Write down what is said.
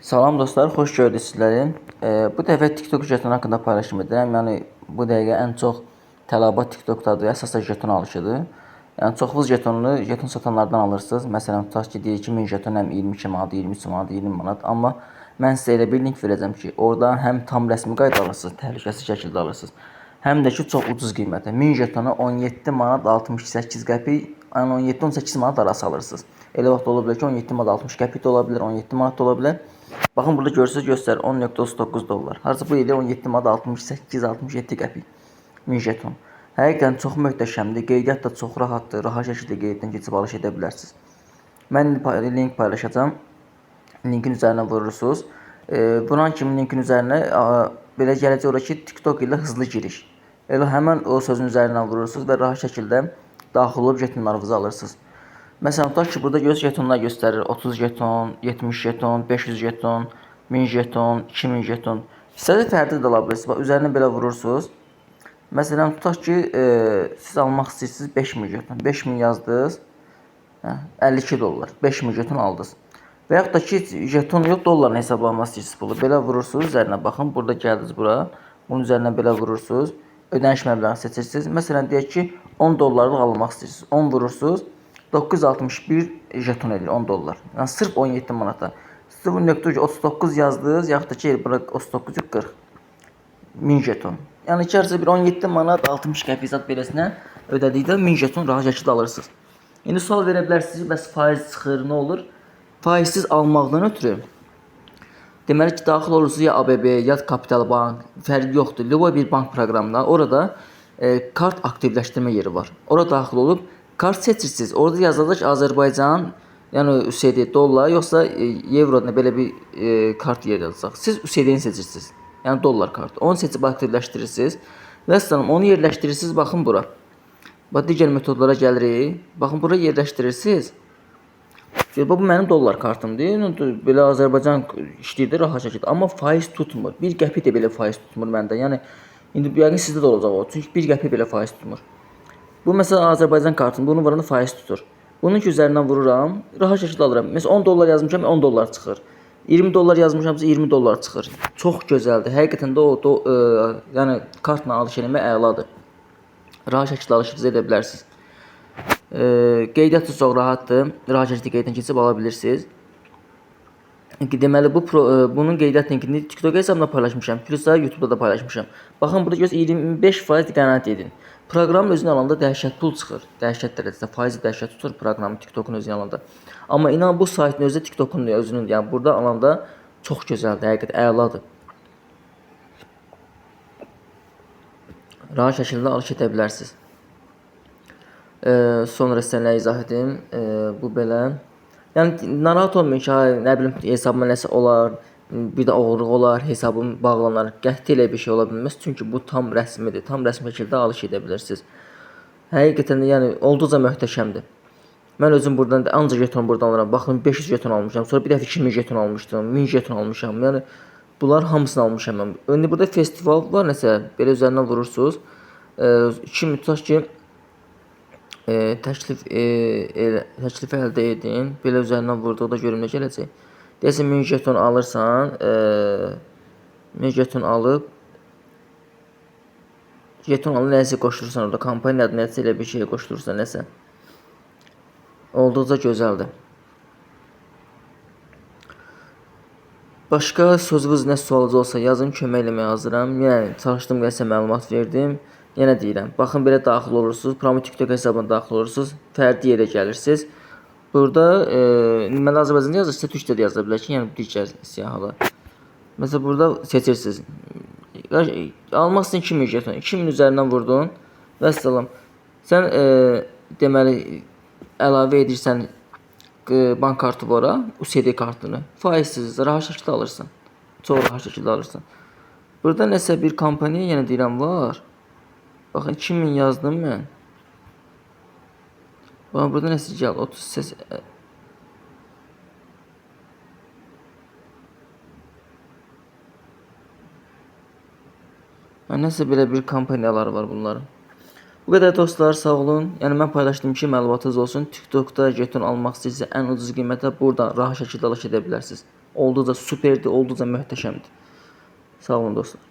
Salam dostlar, xoş gördük sizləri. Bu dəfə TikTok jeton haqqında paylaşım edirəm. Yəni bu dəqiqə ən çox tələbat TikTokdadır, əsasən jeton alışıdır. Yəni çoxlu jeton satanlardan alırsınız. Məsələn, tutaq ki, deyir ki, 1000 jeton həm 22 manat, 23 manat, 20 manat. Amma mən sizə elə bir link verəcəm ki, oradan həm tam rəsmi qayda alırsınız, təhlükəsiz şəkildə alırsınız. Həm də ki, çox ucuz qiymətə. 1000 jetonu 17 manat 68 qəpik, yəni 17-18 manat arası alırsınız. Elə vaxt ola bilər ki, 17 manat 60 qəpik də ola bilər, 17 manat da ola bilər. Baxın burada görürsünüz, göstərir 10.39 dollar. Harca bu ilə 17 manat 68-67 qəpik 1000 jeton. Həqiqətən çox möhtəşəmdir. Qeydiyyat da çox rahatdır. Rahat şəkildə qeyddən keçib alış edə bilərsiniz. Mən link paylaşacağam. Linkin üzərinə vurursunuz. Buran kimi linkin üzərinə belə gələcək ora ki, TikTok ilə hızlı giriş. Elə həmən o sözün üzərindən vurursunuz və rahat şəkildə daxil olub jetonlarınızı alırsınız. Məsələn, tutaq ki, burada jetonlar göstərir. 30 jeton, 70 jeton, 500 jeton, 1000 jeton, 2000 jeton. İstədiyi fərqli də ala bilirsiniz. Bax, üzərinə belə vurursunuz. Məsələn, tutaq ki, siz almaq istəyirsiniz 5000 jeton. 5000 yazdınız. 52 dollar. 5000 jeton aldınız. Və yaxud da ki, jeton yox, dollarla hesablamaq istəyirsiniz pulu. Belə vurursunuz, üzərinə baxın. Burada gəldiniz bura. Bunun üzərinə belə vurursunuz. Ödəniş məbləğini seçirsiniz. Məsələn, deyək ki, 10 dollarlıq almaq istəyirsiniz. 10 vurursunuz. 961 jeton edir 10 dollar. Yəni sırf 17 manata. 0.39 yazdınız, yaxud da ki, bura 39.40 1000 jeton. Yəni içərisə bir 17 manat 60 qəpik zat beləsinə ödədikdə 1000 jeton rahat şəkildə alırsınız. İndi sual verə bilərsiniz, bəs faiz çıxır, nə olur? Faizsiz almaqdan ötürü deməli ki, daxil olursunuz ya ABB, ya Kapital Bank, fərqi yoxdur. Любой bir bank proqramına, orada kart aktivləşdirmə yeri var. Ora daxil olub kart seçirsiniz. Orada yazılacaq Azərbaycan, yəni USD dollar, yoxsa evro belə bir kart yer yazacaq. Siz USD-ni seçirsiniz. Yəni dollar kartı. Onu seçib aktivləşdirirsiniz. Və sonra onu yerləşdirirsiniz. Baxın bura. Bax digər metodlara gəlirik. Baxın bura yerləşdirirsiniz. Bu mənim dollar kartımdır. Belə Azərbaycan işləyir də rahat şəkildə. Amma faiz tutmur. 1 qəpik də belə faiz tutmur məndə. Yəni indi bu yəqin sizdə də olacaq o. Çünki 1 qəpik belə faiz tutmur. Bu məsələn Azərbaycan kartım. Bunu vuranda faiz tutur. Bunun ki üzərindən vururam, rahat şəkildə alıram. Məsələn 10 dollar yazmışam, 10 dollar çıxır. 20 dollar yazmışamsa 20 dollar çıxır. Çox gözəldir. Həqiqətən də yəni kartla alış etmək əladır. Rahat şəkildə alış edə bilərsiniz. Qeydiyyat da çox rahatdır. Rahat şəkildə qeyddən keçib ala bilirsiniz. Deməli bunun qeydiyyat linkini TikTok hesabımda paylaşmışam. Plus da YouTube'da da paylaşmışam. Baxın burada göz 25% qənaət edin. Proqram özünü alanda dəhşət pul çıxır. Dəhşət dərəcədə faizi dəhşət tutur proqramı TikTokun özünü alanda. Amma inan bu saytın özü TikTokun özünün, yəni burada alanda çox gözəldir, həqiqətən əladır. Rahat şəkildə alış edə bilərsiniz. Sonra sizə izah edim. Bu belə. Yəni narahat olmayın ki, nə bilim hesabıma nəsə olar, bir də oğurluq olar, hesabım bağlanar. Qəti elə bir şey ola bilməz. Çünki bu tam rəsmidir. Tam rəsmi şəkildə alış edə bilirsiniz. Həqiqətən də yəni olduqca möhtəşəmdir. Mən özüm buradan ancaq jeton buradan alıram. Baxın 500 jeton almışam. Sonra bir dəfə 2000 jeton almışdım. 1000 jeton almışam. Yəni bunlar hamısını almışam mən. İndi burada festival var nəsə, belə üzərindən vurursunuz. 2000 tutaq ki təklif əldə edin. Belə üzərindən vurduqda görüm nə gələcək. Deyəsən 1000 jeton alırsan, 1000 jeton alıb jeton alıb nəsə qoşulursan orada, kampaniya adı nəsə elə bir şey qoşulursan nəsə. Olduqca gözəldir. Başqa sözünüz nə sualınız olsa yazın, kömək eləməyə hazıram. Yəni çalışdım qəsə məlumat verdim. Yenə deyirəm, baxın belə daxil olursunuz, promo TikTok hesabına daxil olursunuz, fərdi yerə gəlirsiniz. Burada mən Azərbaycanda yazır, sizə türkcə də yaza bilər ki, yəni digər siyahılar. Məsələn burada seçirsiniz. Almaq istəyən 2000 jeton, 2000 üzərindən vurdun. Vəssalam. Sən deməli əlavə edirsən bank kartı var, USD kartını. Faizsiz, rahat şəkildə alırsan. Çox rahat şəkildə alırsan. Burada nəsə bir kampaniya yenə deyirəm var. Baxın 2000 yazdım mən. Baxın burada nəsə gəl 30 səs. Nəsə belə bir kampaniyaları var bunların. Bu qədər dostlar, sağ olun. Yəni mən paylaşdığım ki, məlumatınız olsun. TikTokda jeton almaq istəyirsə ən ucuz qiymətə buradan rahat şəkildə alış edə bilərsiniz. Olduqca superdir, olduqca möhtəşəmdir. Sağ olun dostlar.